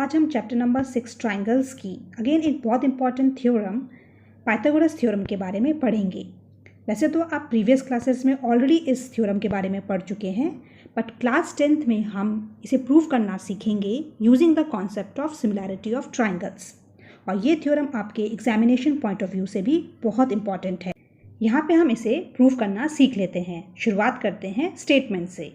आज हम chapter number 6 triangles की अगेन एक बहुत इंपॉर्टेंट थ्योरम पाइथागोरस थ्योरम के बारे में पढ़ेंगे। वैसे तो आप प्रीवियस क्लासेस में ऑलरेडी इस थ्योरम के बारे में पढ़ चुके हैं, बट क्लास 10th में हम इसे प्रूव करना सीखेंगे using the concept of similarity of triangles. और ये थ्योरम आपके एग्जामिनेशन पॉइंट ऑफ व्यू से भी बहुत इंपॉर्टेंट है। यहाँ पे हम इसे प्रूव करना सीख लेते हैं। शुरुआत करते हैं स्टेटमेंट से।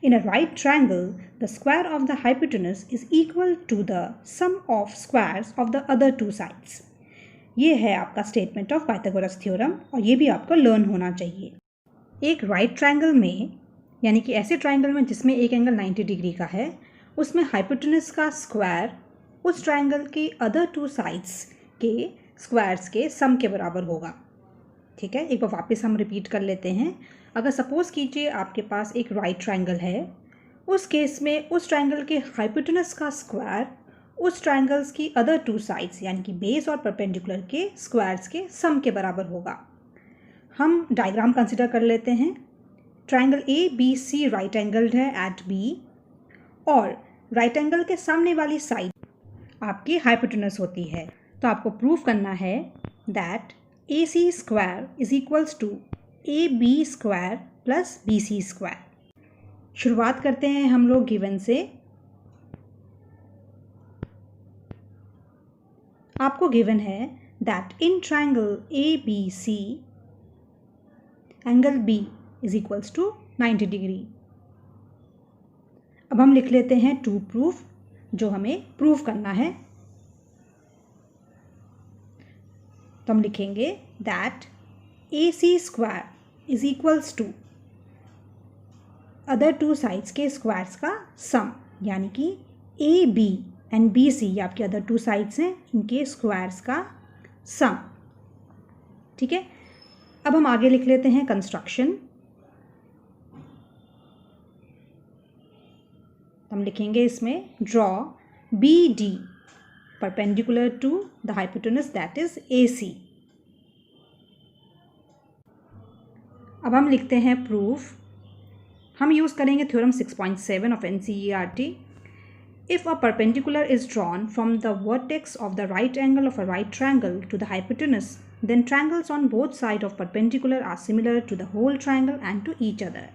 In a right triangle, the square of the hypotenuse is equal to the sum of squares of the other two sides. ये है आपका स्टेटमेंट ऑफ पाइथागोरस थ्योरम और ये भी आपको लर्न होना चाहिए। एक राइट ट्रायंगल में, यानी कि ऐसे ट्रायंगल में जिसमें एक एंगल 90 डिग्री का है, उसमें हाइपोटेनस का स्क्वायर उस ट्रायंगल के अदर टू साइड्स के स्क्वायर्स के सम के बराबर होगा। ठीक है, एक बार वापस हम रिपीट कर लेते हैं। अगर सपोज़ कीजिए आपके पास एक राइट ट्रायंगल है, उस केस में उस ट्रायंगल के हाइपोटेनस का स्क्वायर उस ट्रायंगल्स की अदर टू साइड्स यानी कि बेस और परपेंडिकुलर के स्क्वायर्स के सम के बराबर होगा। हम डायग्राम कंसिडर कर लेते हैं। Triangle A B C right angled है एट बी और राइट एंगल के सामने वाली साइड आपकी हाइपोटेनस होती है। तो आपको प्रूव करना है that A C square is equals to A B square plus B C square. शुरुआत करते हैं हम लोग गिवन से। आपको गिवन है that in triangle A B C angle B is equals to 90 degree. अब हम लिख लेते हैं टू प्रूफ, जो हमें प्रूव करना है। तो हम लिखेंगे that A C square is equals to other two sides के स्क्वायर्स का सम, यानी कि A B and B C ये आपके अदर टू साइड्स हैं, इनके स्क्वायर्स का सम। ठीक है, अब हम आगे लिख लेते हैं कंस्ट्रक्शन। हम लिखेंगे इसमें draw B D perpendicular to the hypotenuse that is A C. अब हम लिखते हैं प्रूफ। हम यूज़ करेंगे theorem 6.7 of NCERT। If a perpendicular is drawn from the vertex of the right angle of a right triangle to the hypotenuse, then triangles on both sides of perpendicular are similar to the whole triangle and to each other.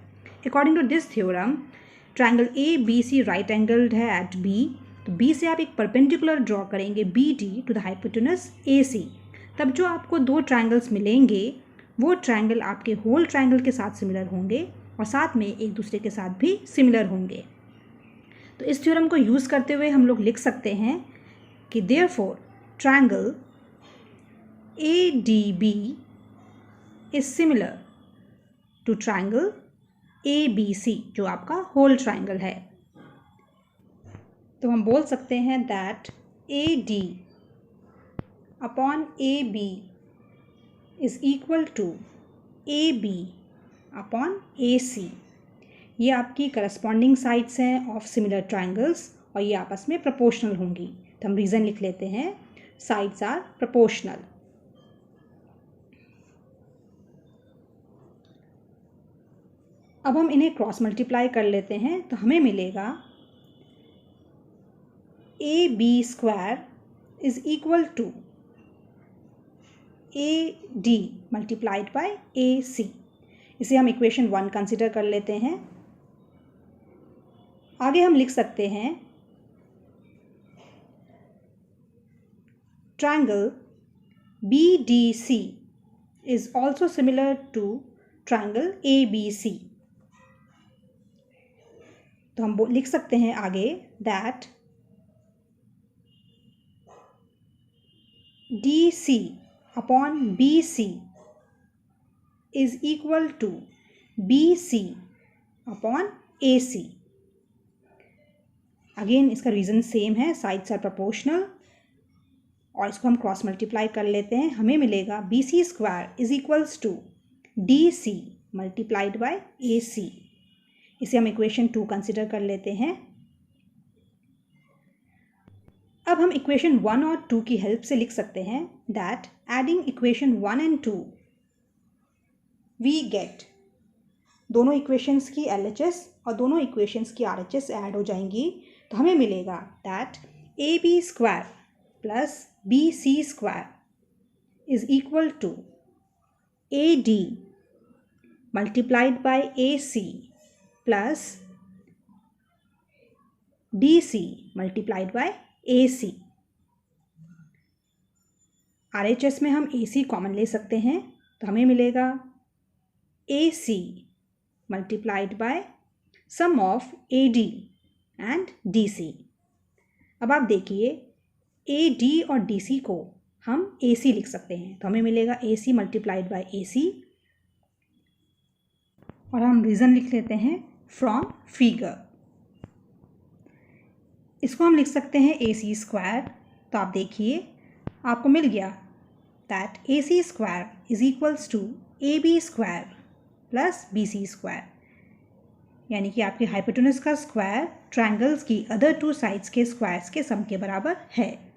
According to this theorem, triangle ABC right angled है at B, तो B से आप एक perpendicular draw करेंगे BD to the hypotenuse AC। तब जो आपको दो ट्रायंगल्स मिलेंगे वो ट्रायंगल आपके होल ट्रायंगल के साथ सिमिलर होंगे और साथ में एक दूसरे के साथ भी सिमिलर होंगे। तो इस थ्योरम को यूज़ करते हुए हम लोग लिख सकते हैं कि therefore triangle ADB is similar to triangle ABC जो आपका होल ट्रायंगल है। तो हम बोल सकते हैं that AD upon AB is equal to AB upon AC। ये आपकी करस्पॉन्डिंग साइड्स हैं ऑफ सिमिलर ट्रायंगल्स और ये आपस में प्रोपोर्शनल होंगी। तो हम रीज़न लिख लेते हैं साइड्स आर प्रोपोर्शनल। अब हम इन्हें क्रॉस मल्टीप्लाई कर लेते हैं तो हमें मिलेगा A B square is equal to A D multiplied by A C. इसे हम इक्वेशन 1 कंसिडर कर लेते हैं। आगे हम लिख सकते हैं triangle B D C is also similar to triangle A B C. तो हम लिख सकते हैं आगे that D C upon B C is equal to B C upon A C. Again इसका रीज़न सेम है, साइड्स आर प्रोपोर्शनल और इसको हम क्रॉस मल्टीप्लाई कर लेते हैं। हमें मिलेगा B C square is equals to D C multiplied by A C. इसे हम इक्वेशन 2 कंसिडर कर लेते हैं। अब हम इक्वेशन 1 और 2 की हेल्प से लिख सकते हैं that adding equation 1 and 2 we get, दोनों इक्वेशंस की LHS और दोनों इक्वेशंस की RHS ऐड हो जाएंगी तो हमें मिलेगा that AB square plus BC square is equal to AD multiplied by AC plus DC multiplied by AC. RHS में हम AC कॉमन ले सकते हैं तो हमें मिलेगा AC multiplied by sum of AD and DC. अब आप देखिए AD और DC को हम AC लिख सकते हैं तो हमें मिलेगा AC multiplied by AC और हम रीज़न लिख लेते हैं फ्रॉम फिगर. इसको हम लिख सकते हैं AC स्क्वायर. तो आप देखिए आपको मिल गया that AC square is equals to AB square plus BC square, यानी कि आपके हाइपोटेनस का स्क्वायर ट्रायंगल्स की अदर टू साइड्स के स्क्वायर्स के सम के बराबर है.